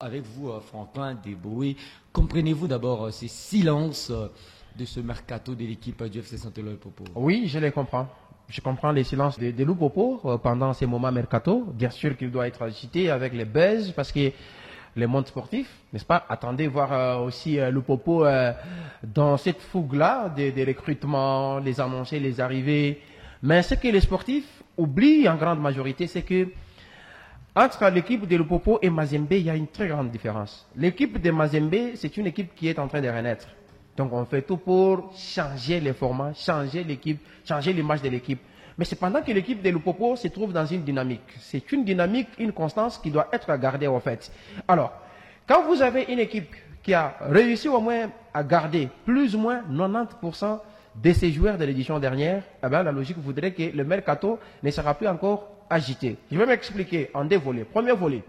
Avec vous, Franklin Deboué, comprenez-vous d'abord ces silences de ce mercato de l'équipe du FC Saint-Éloi-Popo? Oui, je les comprends. Je comprends les silences de Loupopo pendant ces moments mercato. Bien sûr qu'il doit être agité avec les buzz parce que les mondes sportifs, n'est-ce pas? Attendez voir aussi Loupopo dans cette fougue-là des recrutements, les annoncés, les arrivées. Mais ce que les sportifs oublient en grande majorité, c'est que entre l'équipe de Loupopo et Mazembe, il y a une très grande différence. L'équipe de Mazembe, c'est une équipe qui est en train de renaître. Donc on fait tout pour changer les formats, changer l'équipe, changer l'image de l'équipe. Mais cependant que l'équipe de Loupopo se trouve dans une dynamique. C'est une dynamique, une constance qui doit être gardée en fait. Alors, quand vous avez une équipe qui a réussi au moins à garder plus ou moins 90% de ses joueurs de l'édition dernière, eh bien, la logique voudrait que le mercato ne sera plus encore agité. Je vais m'expliquer en deux volets. Premier volet.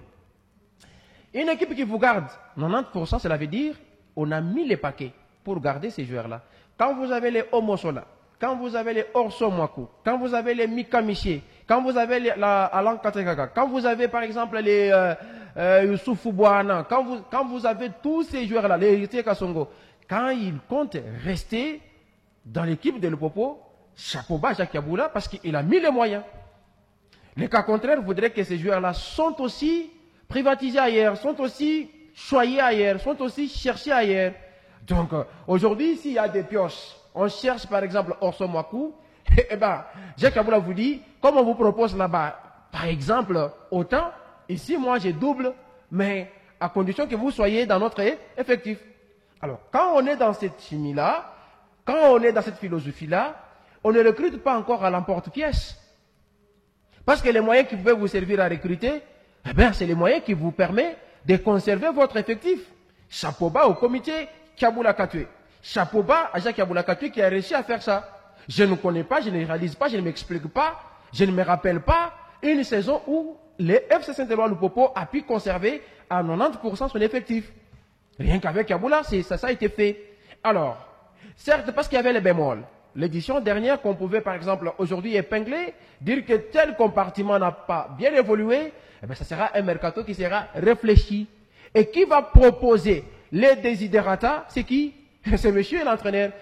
Une équipe qui vous garde 90%, cela veut dire on a mis les paquets pour garder ces joueurs-là. Quand vous avez les Omosola, quand vous avez les Orso Mwaku, quand vous avez les Mika Miché, quand vous avez Alan Katekaka, quand vous avez par exemple les Youssouf Bouana, quand vous avez tous ces joueurs-là, les Héritiers Kassongo, quand ils comptent rester dans l'équipe de Loupopo, chapeau bas Jacques Yaboula parce qu'il a mis les moyens. Le cas contraire voudrait que ces joueurs-là sont aussi privatisés ailleurs, sont aussi choyés ailleurs, sont aussi cherchés ailleurs. Donc, aujourd'hui, s'il y a des pioches, on cherche par exemple Orso Mwaku, eh bien, Jacques Yaboula vous dit, comme on vous propose là-bas, par exemple, autant, ici, moi, j'ai double, mais à condition que vous soyez dans notre effectif. Alors, quand on est dans cette chimie-là, quand on est dans cette philosophie-là, on ne recrute pas encore à l'emporte-pièce. Parce que les moyens qui peuvent vous servir à recruter, eh bien, c'est les moyens qui vous permettent de conserver votre effectif. Chapeau bas au comité Kiaboula Katoué. Chapeau bas à Jacques Kiaboula Katoué qui a réussi à faire ça. Je ne connais pas, je ne réalise pas, je ne m'explique pas, je ne me rappelle pas une saison où le FC Saint-Éloi-Loupopo a pu conserver à 90% son effectif. Rien qu'avec Kiaboula, ça a été fait. Alors, certes, parce qu'il y avait les bémols. L'édition dernière qu'on pouvait par exemple aujourd'hui épingler, dire que tel compartiment n'a pas bien évolué, eh bien, ça sera un mercato qui sera réfléchi. Et qui va proposer les desiderata, c'est qui? C'est monsieur l'entraîneur.